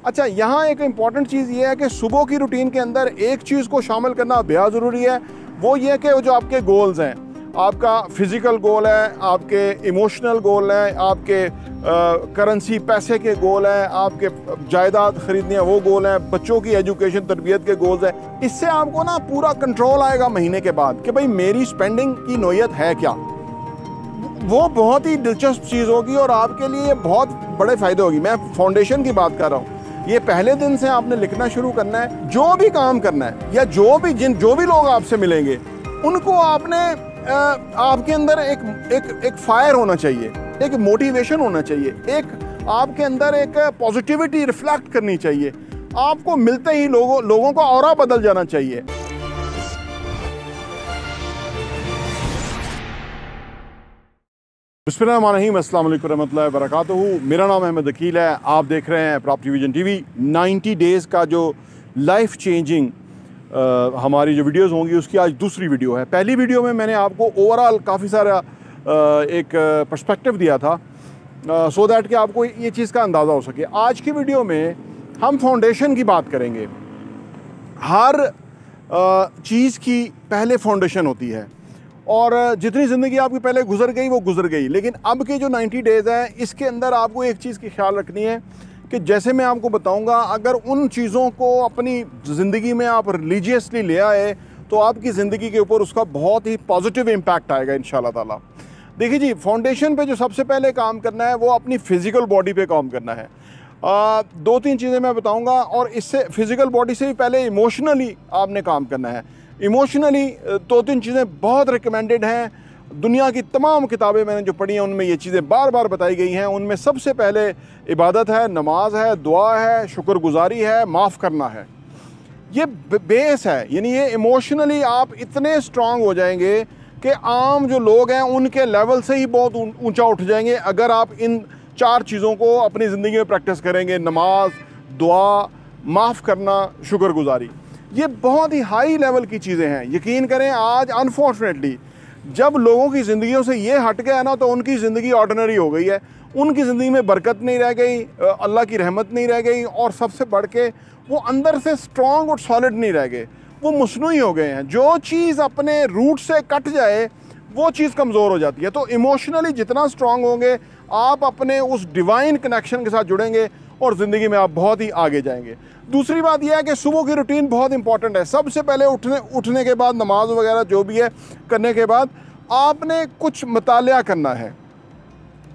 अच्छा, यहाँ एक इम्पॉर्टेंट चीज़ ये है कि सुबह की रूटीन के अंदर एक चीज़ को शामिल करना बेहद ज़रूरी है। वो ये कि जो आपके गोल्स हैं, आपका फिज़िकल गोल है, आपके इमोशनल गोल हैं, आपके करेंसी पैसे के गोल हैं, आपके जायदाद ख़रीदनी है वो गोल हैं, बच्चों की एजुकेशन तरबियत के गोल्स हैं। इससे आपको ना पूरा कंट्रोल आएगा महीने के बाद कि भाई मेरी स्पेंडिंग की नोयत है क्या। वो बहुत ही दिलचस्प चीज़ होगी और आपके लिए बहुत बड़े फ़ायदे होगी। मैं फाउंडेशन की बात कर रहा हूँ। ये पहले दिन से आपने लिखना शुरू करना है। जो भी काम करना है या जो भी लोग आपसे मिलेंगे उनको आपने आपके अंदर एक फायर होना चाहिए, एक मोटिवेशन होना चाहिए, एक आपके अंदर एक पॉजिटिविटी रिफ्लेक्ट करनी चाहिए। आपको मिलते ही लोगों का ऑरा बदल जाना चाहिए। बिस्मिल्लाहिर्रहमानिर्रहीम, अस्सलाम वालेकुम रहमतुल्लाहि व बरकातुहू। मेरा नाम अहमद अकील है। आप देख रहे हैं प्रॉपर्टी विजन टीवी। 90 डेज़ का जो लाइफ चेंजिंग हमारी जो वीडियोस होंगी उसकी आज दूसरी वीडियो है। पहली वीडियो में मैंने आपको ओवरऑल काफ़ी सारा एक पर्सपेक्टिव दिया था सो दैट कि आपको ये चीज़ का अंदाज़ा हो सके। आज की वीडियो में हम फाउंडेशन की बात करेंगे। हर चीज़ की पहले फाउंडेशन होती है और जितनी ज़िंदगी आपकी पहले गुजर गई वो गुजर गई, लेकिन अब के जो 90 डेज़ हैं इसके अंदर आपको एक चीज़ की ख्याल रखनी है कि जैसे मैं आपको बताऊंगा, अगर उन चीज़ों को अपनी ज़िंदगी में आप रिलीजियसली ले आए तो आपकी ज़िंदगी के ऊपर उसका बहुत ही पॉजिटिव इम्पैक्ट आएगा इंशाल्लाह ताला। देखिए जी, फाउंडेशन पे जो सबसे पहले काम करना है वो अपनी फ़िज़िकल बॉडी पे काम करना है। 2-3 चीज़ें मैं बताऊँगा और इससे फ़िज़िकल बॉडी से भी पहले इमोशनली आपने काम करना है। इमोशनली 2-3 चीज़ें बहुत रिकमेंडेड हैं। दुनिया की तमाम किताबें मैंने जो पढ़ी हैं उनमें ये चीज़ें बार बार बताई गई हैं। उनमें सबसे पहले इबादत है, नमाज है, दुआ है, शुक्रगुजारी है, माफ़ करना है। ये बेस है, यानी ये इमोशनली आप इतने स्ट्रांग हो जाएंगे कि आम जो लोग हैं उनके लेवल से ही बहुत ऊंचा उठ जाएंगे अगर आप इन 4 चीज़ों को अपनी ज़िंदगी में प्रैक्टिस करेंगे। नमाज, दुआ, माफ़ करना, शुक्रगुजारी, ये बहुत ही हाई लेवल की चीज़ें हैं। यकीन करें, आज अनफॉर्चुनेटली जब लोगों की ज़िंदगियों से ये हट गया ना तो उनकी ज़िंदगी ऑर्डिनरी हो गई है। उनकी ज़िंदगी में बरकत नहीं रह गई, अल्लाह की रहमत नहीं रह गई और सबसे बढ़ के वो अंदर से स्ट्रॉन्ग और सॉलिड नहीं रह गए, वो मुस्नुई हो गए हैं। जो चीज़ अपने रूट से कट जाए वो चीज़ कमज़ोर हो जाती है। तो इमोशनली जितना स्ट्रॉन्ग होंगे आप अपने उस डिवाइन कनेक्शन के साथ जुड़ेंगे और ज़िंदगी में आप बहुत ही आगे जाएंगे। दूसरी बात यह है कि सुबह की रूटीन बहुत इंपॉर्टेंट है। सबसे पहले उठने के बाद नमाज वगैरह जो भी है करने के बाद आपने कुछ मुतालिया करना है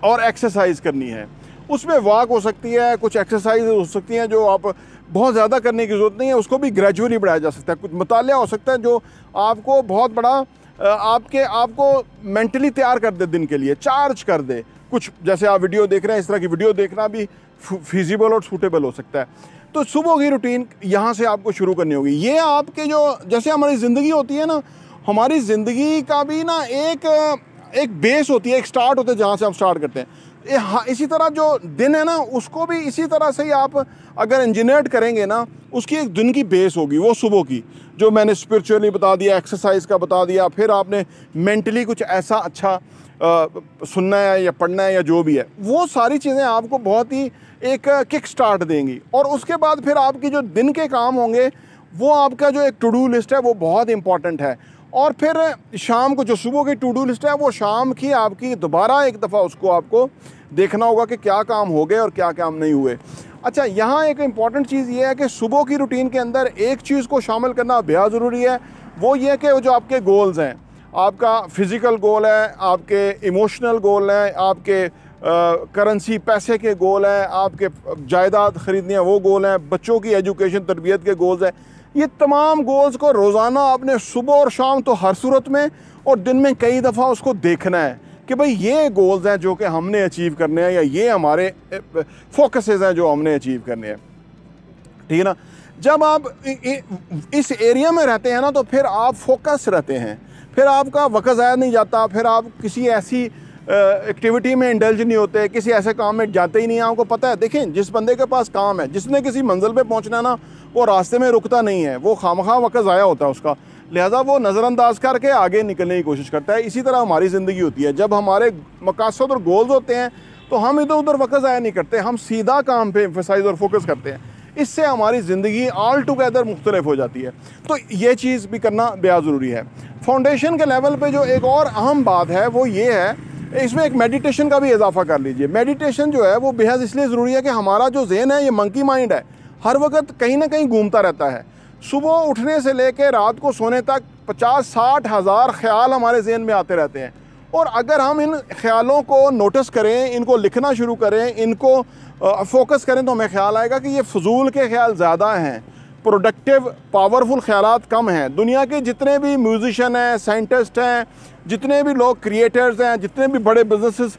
और एक्सरसाइज करनी है। उसमें वॉक हो सकती है, कुछ एक्सरसाइज हो सकती हैं जो आप बहुत ज़्यादा करने की ज़रूरत नहीं है, उसको भी ग्रेजुअली बढ़ाया जा सकता है। कुछ मुतालिया हो सकता है जो आपको बहुत बड़ा आपको मेंटली तैयार कर दे, दिन के लिए चार्ज कर दे। कुछ जैसे आप वीडियो देख रहे हैं, इस तरह की वीडियो देखना भी फिजिबल और सूटेबल हो सकता है। तो सुबह की रूटीन यहाँ से आपको शुरू करनी होगी। ये आपके जो जैसे हमारी ज़िंदगी होती है ना, हमारी ज़िंदगी का भी ना एक बेस होती है, एक स्टार्ट होता है जहाँ से हम स्टार्ट करते हैं। हाँ, इसी तरह जो दिन है ना उसको भी इसी तरह से ही आप अगर इंजीनियर करेंगे ना, उसकी एक दिन की बेस होगी वो सुबह की, जो मैंने स्पिरिचुअली बता दिया, एक्सरसाइज का बता दिया, फिर आपने मेंटली कुछ ऐसा अच्छा सुनना है या पढ़ना है या जो भी है, वो सारी चीज़ें आपको बहुत ही एक किक स्टार्ट देंगी। और उसके बाद फिर आपकी जो दिन के काम होंगे वो आपका जो एक टू डू लिस्ट है वो बहुत इंपॉर्टेंट है। और फिर शाम को जो सुबह की टू डू लिस्ट है वो शाम की आपकी दोबारा एक दफ़ा उसको आपको देखना होगा कि क्या काम हो गए और क्या काम नहीं हुए। अच्छा, यहाँ एक इम्पॉर्टेंट चीज़ ये है कि सुबह की रूटीन के अंदर एक चीज़ को शामिल करना बेहद ज़रूरी है। वो ये कि जो आपके गोल्स हैं, आपका फ़िज़िकल गोल है, आपके इमोशनल गोल हैं, आपके करेंसी पैसे के गोल हैं, आपके जायदाद ख़रीदनी है वो गोल हैं, बच्चों की एजुकेशन तरबियत के गोल्स हैं। ये तमाम गोल्स को रोज़ाना आपने सुबह और शाम तो हर सूरत में और दिन में कई दफ़ा उसको देखना है कि भाई ये गोल्स हैं जो कि हमने अचीव करने हैं या ये हमारे फोकसेस हैं जो हमने अचीव करने हैं। ठीक है ना। जब आप इस एरिया में रहते हैं ना तो फिर आप फोकस रहते हैं, फिर आपका वक्त ज़ाया नहीं जाता, फिर आप किसी ऐसी एक्टिविटी में इंडल्ज नहीं होते, किसी ऐसे काम में जाते ही नहीं हैं। आपको पता है, देखें, जिस बंदे के पास काम है, जिसने किसी मंजिल पे पहुंचना ना, वो रास्ते में रुकता नहीं है, वो खामखा वक्त ज़ाया होता है उसका, लिहाजा वो नज़रअंदाज करके आगे निकलने की कोशिश करता है। इसी तरह हमारी ज़िंदगी होती है। जब हमारे मकासद और गोल्स होते हैं तो हम इधर उधर वक्त ज़ाया नहीं करते, हम सीधा काम पे एम्फसाइज और फोकस करते हैं। इससे हमारी ज़िंदगी ऑल टुगेदर मुख्तलिफ हो जाती है। तो ये चीज़ भी करना बेहद ज़रूरी है। फाउंडेशन के लेवल पे जो एक और अहम बात है वो ये है, इसमें एक मेडिटेशन का भी इजाफा कर लीजिए। मेडिटेशन जो है वो बेहद इसलिए ज़रूरी है कि हमारा जो ज़हन है, ये मंकी माइंड है, हर वक्त कहीं ना कहीं घूमता रहता है। सुबह उठने से लेकर रात को सोने तक 50-60 हज़ार ख्याल हमारे ज़हन में आते रहते हैं। और अगर हम इन ख्यालों को नोटिस करें, इनको लिखना शुरू करें, इनको फोकस करें, तो हमें ख्याल आएगा कि ये फजूल के ख्याल ज़्यादा हैं, प्रोडक्टिव पावरफुल ख्यालात कम हैं। दुनिया के जितने भी म्यूजिशियन हैं, साइंटिस्ट हैं, जितने भी लोग क्रिएटर्स हैं, जितने भी बड़े बिजनेसेस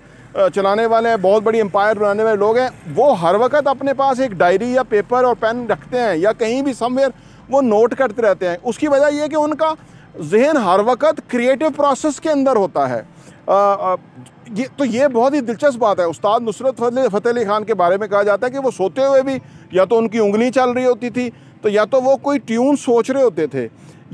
चलाने वाले हैं, बहुत बड़ी एम्पायर बनाने वाले लोग हैं, वो हर वक्त अपने पास एक डायरी या पेपर और पेन रखते हैं या कहीं भी समवेयर वो नोट करते रहते हैं। उसकी वजह यह है कि उनका जहन हर वक्त क्रिएटिव प्रोसेस के अंदर होता है। ये बहुत ही दिलचस्प बात है। उस्ताद नुसरत फ़तेह अली खान के बारे में कहा जाता है कि वो सोते हुए भी या तो उनकी उंगली चल रही होती थी, तो या तो वो कोई ट्यून सोच रहे होते थे।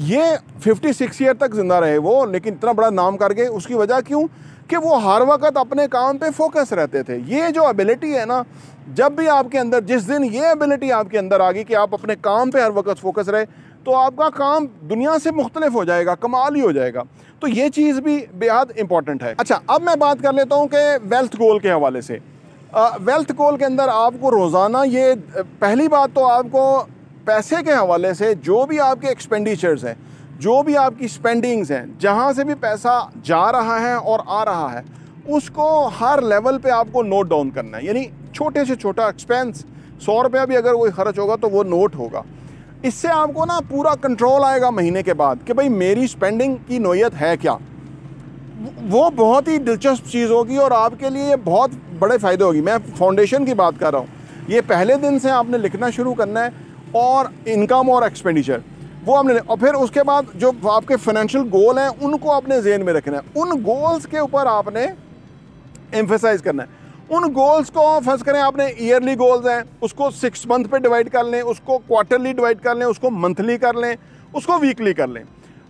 ये 56 ईयर तक ज़िंदा रहे वो, लेकिन इतना बड़ा नाम कर गए। उसकी वजह क्यों? कि वो हर वक्त अपने काम पे फोकस रहते थे। ये जो एबिलिटी है ना, जब भी आपके अंदर, जिस दिन ये एबिलिटी आपके अंदर आ गई कि आप अपने काम पे हर वक्त फोकस रहे, तो आपका काम दुनिया से मुख्तलिफ हो जाएगा, कमाल ही हो जाएगा। तो ये चीज़ भी बेहद इंपॉर्टेंट है। अच्छा, अब मैं बात कर लेता हूँ कि वेल्थ गोल के हवाले से। वेल्थ गोल के अंदर आपको रोज़ाना ये, पहली बात तो आपको पैसे के हवाले से जो भी आपके एक्सपेंडिचर्स हैं, जो भी आपकी स्पेंडिंग्स हैं, जहाँ से भी पैसा जा रहा है और आ रहा है, उसको हर लेवल पे आपको नोट डाउन करना है। यानी छोटे से छोटा एक्सपेंस, 100 रुपया भी अगर कोई खर्च होगा तो वो नोट होगा। इससे आपको ना पूरा कंट्रोल आएगा महीने के बाद कि भाई मेरी स्पेंडिंग की नोयत है क्या। वो बहुत ही दिलचस्प चीज़ होगी और आपके लिए बहुत बड़े फ़ायदे होगी। मैं फाउंडेशन की बात कर रहा हूँ। ये पहले दिन से आपने लिखना शुरू करना है, और इनकम और एक्सपेंडिचर वो हमने, और फिर उसके बाद जो आपके फाइनेंशियल गोल हैं उनको अपने ज़हन में रखना है। उन गोल्स के ऊपर आपने एम्फेसाइज करना है। उन गोल्स को फर्ज करें आपने ईयरली गोल्स हैं, उसको 6 मंथ पे डिवाइड कर लें, उसको क्वार्टरली डिवाइड कर लें, उसको मंथली कर लें, उसको वीकली कर लें।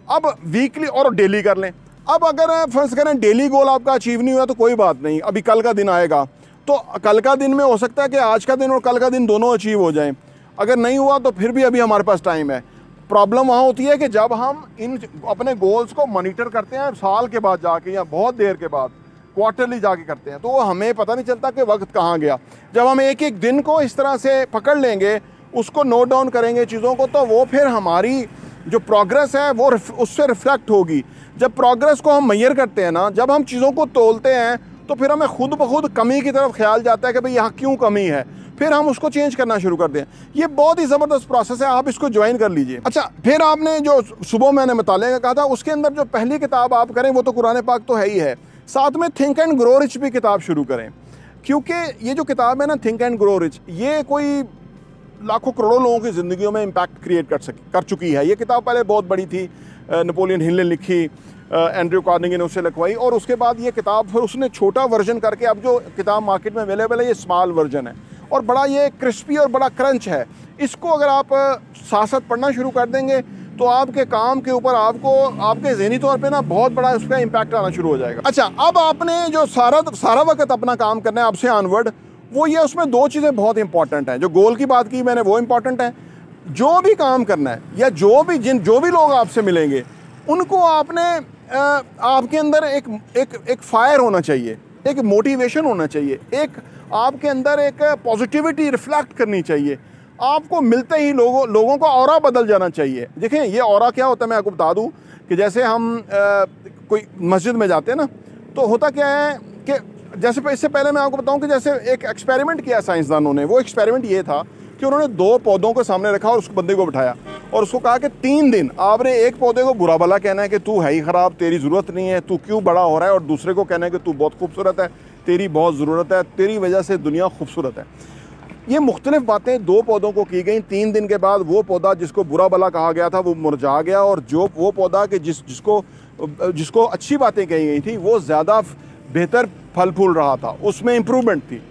अब वीकली और डेली कर लें। अब अगर फर्ज करें डेली गोल आपका अचीव नहीं हुआ तो कोई बात नहीं, अभी कल का दिन आएगा, तो कल का दिन में हो सकता है कि आज का दिन और कल का दिन दोनों अचीव हो जाएं। अगर नहीं हुआ तो फिर भी अभी हमारे पास टाइम है। प्रॉब्लम वहाँ होती है कि जब हम इन अपने गोल्स को मॉनिटर करते हैं साल के बाद जाके या बहुत देर के बाद क्वार्टरली जाके करते हैं, तो वो हमें पता नहीं चलता कि वक्त कहाँ गया। जब हम एक एक दिन को इस तरह से पकड़ लेंगे, उसको नोट डाउन करेंगे चीज़ों को, तो वो फिर हमारी जो प्रोग्रेस है वो उससे रिफ्लेक्ट होगी। जब प्रोग्रेस को हम मेजर करते हैं ना, जब हम चीज़ों को तोलते हैं, तो फिर हमें खुद ब खुद कमी की तरफ ख्याल जाता है कि भाई यहाँ क्यों कमी है, फिर हम उसको चेंज करना शुरू करते हैं। ये बहुत ही ज़बरदस्त प्रोसेस है, आप इसको ज्वाइन कर लीजिए। अच्छा, फिर आपने जो सुबह मैंने मुताले का कहा था, उसके अंदर जो पहली किताब आप करें वो तो कुरान पाक तो है ही है, साथ में थिंक एंड ग्रो रिच भी किताब शुरू करें। क्योंकि ये जो किताब है ना, थिंक एंड ग्रो रिच, ये कोई लाखों करोड़ों लोगों की ज़िंदगियों में इम्पैक्ट क्रिएट कर चुकी है। ये किताब पहले बहुत बड़ी थी, नेपोलियन हिल ने लिखी, एंड्रयू कार्नेगी ने उससे लिखवाई, और उसके बाद ये किताब फिर उसने छोटा वर्जन करके, अब जो किताब मार्केट में अवेलेबल है ये स्मॉल वर्जन है, और बड़ा ये क्रिस्पी और बड़ा क्रंच है। इसको अगर आप साथ साथ पढ़ना शुरू कर देंगे तो आपके काम के ऊपर आपको आपके ज़हनी तौर पे ना बहुत बड़ा उसका इम्पैक्ट आना शुरू हो जाएगा। अच्छा, अब आपने जो सारा वक्त अपना काम करना है आपसे ऑनवर्ड, वो ये, उसमें 2 चीज़ें बहुत इंपॉर्टेंट हैं। जो गोल की बात की मैंने वो इंपॉर्टेंट है। जो भी काम करना है या जो भी लोग आपसे मिलेंगे, उनको आपने आपके अंदर एक फायर होना चाहिए, एक मोटिवेशन होना चाहिए, एक आपके अंदर एक पॉजिटिविटी रिफ्लेक्ट करनी चाहिए। आपको मिलते ही लोगों का ऑरा बदल जाना चाहिए। देखें, ये ऑरा क्या होता है मैं आपको बता दूं कि जैसे हम कोई मस्जिद में जाते हैं ना, तो होता क्या है कि जैसे इससे पहले मैं आपको बताऊं कि जैसे एक एक्सपेरिमेंट किया साइंसदानों ने। वो एक्सपेरिमेंट ये था कि उन्होंने 2 पौधों को सामने रखा और उस बंदे को बिठाया और उसको कहा कि 3 दिन आपने एक पौधे को बुरा भला कहना है कि तू है ही ख़राब, तेरी ज़रूरत नहीं है, तू क्यों बड़ा हो रहा है, और दूसरे को कहना है कि तू बहुत खूबसूरत है, तेरी बहुत ज़रूरत है, तेरी वजह से दुनिया खूबसूरत है। ये मुख्तलिफ बातें 2 पौधों को की गई। 3 दिन के बाद वो पौधा जिसको बुरा भला कहा गया था वो मुरझा गया, और जो वो पौधा कि जिसको अच्छी बातें कही गई थी वो ज़्यादा बेहतर फल फूल रहा था, उसमें इम्प्रूवमेंट थी।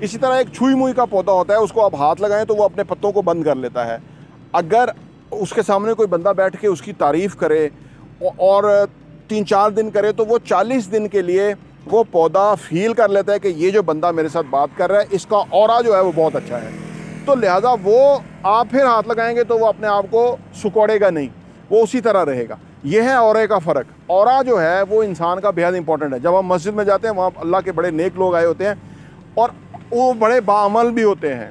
इसी तरह एक छुई मुई का पौधा होता है, उसको आप हाथ लगाएं तो वो अपने पत्तों को बंद कर लेता है। अगर उसके सामने कोई बंदा बैठ के उसकी तारीफ़ करे और 3-4 दिन करे, तो वो 40 दिन के लिए वो पौधा फील कर लेता है कि ये जो बंदा मेरे साथ बात कर रहा है, इसका ऑरा जो है वो बहुत अच्छा है। तो लिहाजा वो आप फिर हाथ लगाएंगे तो वो अपने आप को सुकोड़ेगा नहीं, वो उसी तरह रहेगा। यह है औरे का फ़र्क। औरा जो है वो इंसान का बेहद इंपॉर्टेंट है। जब हम मस्जिद में जाते हैं वहाँ अल्लाह के बड़े नेक लोग आए होते हैं और वो बड़े बाअमल भी होते हैं।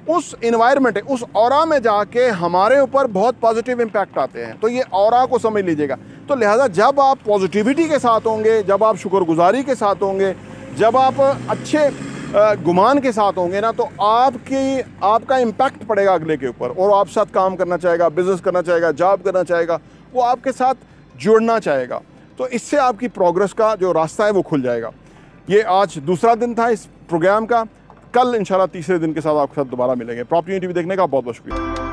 उस इन्वायरमेंट, उस औरा में जाके हमारे ऊपर बहुत पॉजिटिव इम्पैक्ट आते हैं। तो ये औरा को समझ लीजिएगा। तो लिहाजा जब आप पॉजिटिविटी के साथ होंगे, जब आप शुक्रगुजारी के साथ होंगे, जब आप अच्छे गुमान के साथ होंगे ना, तो आपका इम्पैक्ट पड़ेगा अगले के ऊपर, और आप साथ काम करना चाहेगा, बिजनेस करना चाहेगा, जॉब करना चाहेगा, वो आपके साथ जुड़ना चाहेगा। तो इससे आपकी प्रोग्रेस का जो रास्ता है वो खुल जाएगा। ये आज दूसरा दिन था इस प्रोग्राम का। कल इंशाल्लाह तीसरे दिन के साथ आपके साथ दोबारा मिलेंगे। प्रॉपर्टी टीवी देखने का बहुत बहुत शुक्रिया।